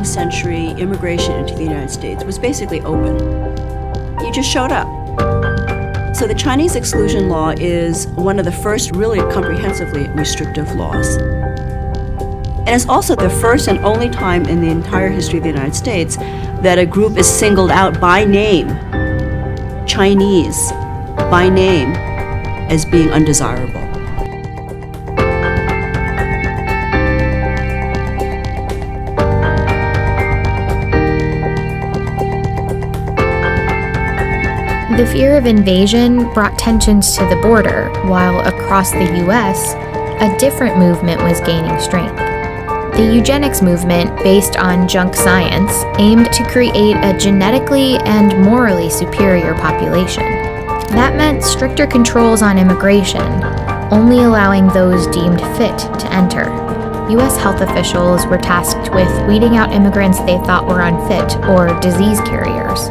19th century, immigration into the United States was basically open. You just showed up. So the Chinese exclusion law is one of the first really comprehensively restrictive laws. And it's also the first and only time in the entire history of the United States that a group is singled out by name, Chinese, by name, as being undesirable. The fear of invasion brought tensions to the border, while across the U.S., a different movement was gaining strength. The eugenics movement, based on junk science, aimed to create a genetically and morally superior population. That meant stricter controls on immigration, only allowing those deemed fit to enter. U.S. health officials were tasked with weeding out immigrants they thought were unfit or disease carriers.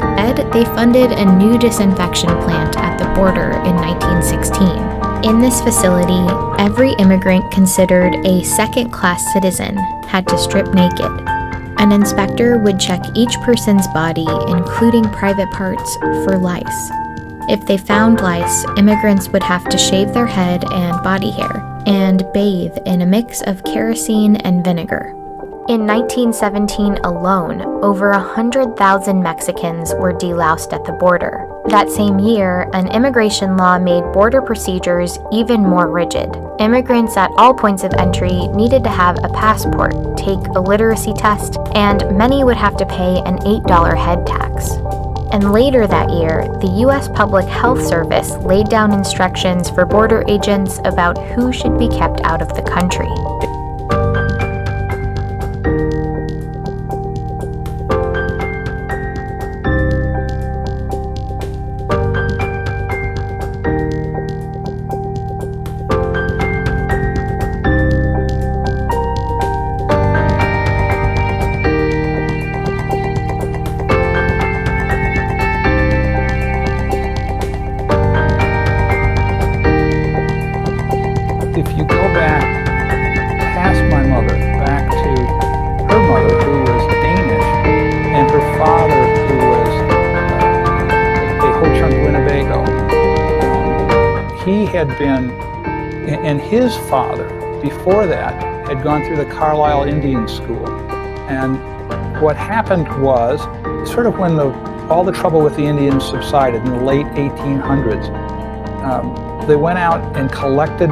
They funded a new disinfection plant at the border in 1916. In this facility, every immigrant considered a second-class citizen had to strip naked. An inspector would check each person's body, including private parts, for lice. If they found lice, immigrants would have to shave their head and body hair and bathe in a mix of kerosene and vinegar. In 1917 alone, over 100,000 Mexicans were deloused at the border. That same year, an immigration law made border procedures even more rigid. Immigrants at all points of entry needed to have a passport, take a literacy test, and many would have to pay an $8 head tax. And later that year, the U.S. Public Health Service laid down instructions for border agents about who should be kept out of the country. If you go back past my mother, back to her mother, who was Danish, and her father, who was a Ho-Chunk Winnebago, he had been, and his father, before that, had gone through the Carlisle Indian School. And what happened was, sort of when all the trouble with the Indians subsided in the late 1800s, they went out and collected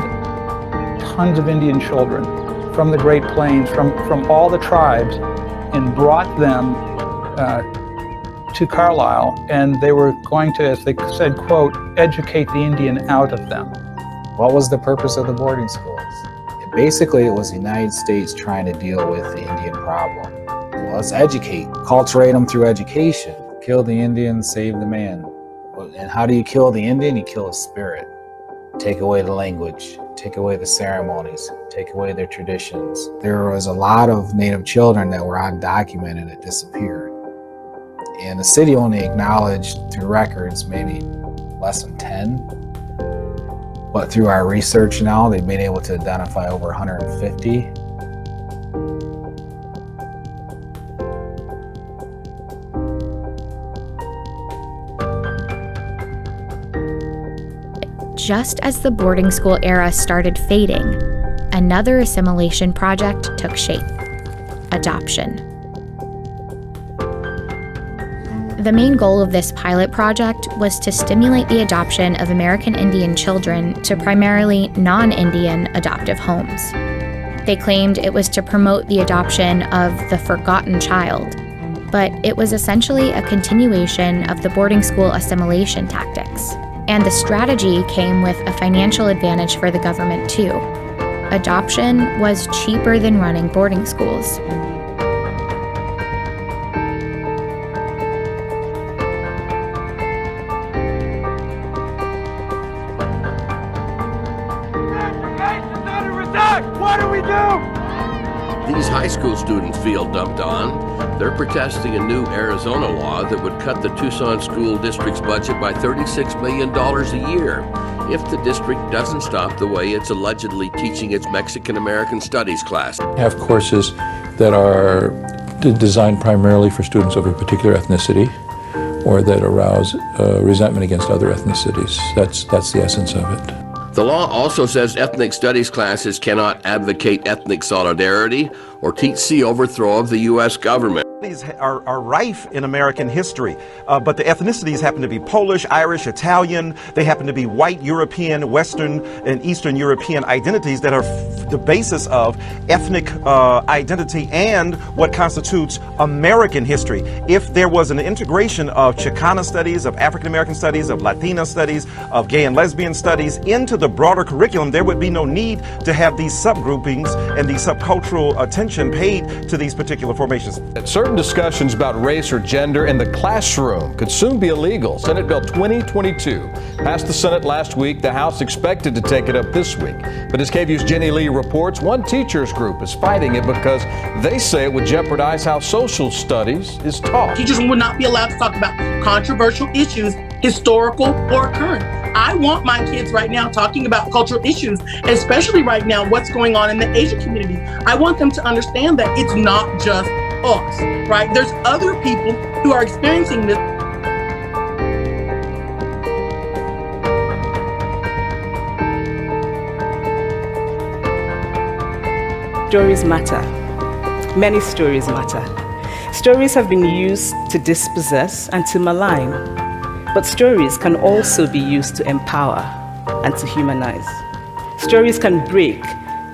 tons of Indian children from the Great Plains, from all the tribes, and brought them to Carlisle, and they were going to, as they said, quote, educate the Indian out of them. What was the purpose of the boarding schools? Basically, it was the United States trying to deal with the Indian problem. Well, let's educate, culturate them through education. Kill the Indian, save the man. And how do you kill the Indian? You kill his spirit. Take away the language, take away the ceremonies, take away their traditions. There was a lot of Native children that were undocumented that disappeared. And the city only acknowledged through records maybe less than 10. But through our research now, they've been able to identify over 150. Just as the boarding school era started fading, another assimilation project took shape: adoption. The main goal of this pilot project was to stimulate the adoption of American Indian children to primarily non-Indian adoptive homes. They claimed it was to promote the adoption of the forgotten child, but it was essentially a continuation of the boarding school assimilation tactics. And the strategy came with a financial advantage for the government too. Adoption was cheaper than running boarding schools. What do we do? These high school students feel dumped on. They're protesting a new Arizona law that would cut the Tucson School District's budget by $36 million a year if the district doesn't stop the way it's allegedly teaching its Mexican American Studies class. Have courses that are designed primarily for students of a particular ethnicity or that arouse resentment against other ethnicities. That's the essence of it. The law also says ethnic studies classes cannot advocate ethnic solidarity or teach the overthrow of the U.S. government. These are rife in American history, but the ethnicities happen to be Polish, Irish, Italian. They happen to be white, European, Western, and Eastern European identities that are the basis of ethnic identity and what constitutes American history. If there was an integration of Chicana studies, of African American studies, of Latina studies, of gay and lesbian studies into the broader curriculum, there would be no need to have these subgroupings and these subcultural attention paid to these particular formations. Certain discussions about race or gender in the classroom could soon be illegal. Senate Bill 2022 passed the Senate last week. The House expected to take it up this week. But as KVU's Jenny Lee reports, one teachers group is fighting it because they say it would jeopardize how social studies is taught. Teachers would not be allowed to talk about controversial issues, historical or current. I want my kids right now talking about cultural issues, especially right now what's going on in the Asian community. I want them to understand that it's not just us, right? There's other people who are experiencing this. Stories matter. Many stories matter. Stories have been used to dispossess and to malign, but stories can also be used to empower and to humanize. Stories can break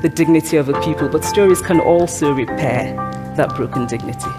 the dignity of a people, but stories can also repair that broken dignity.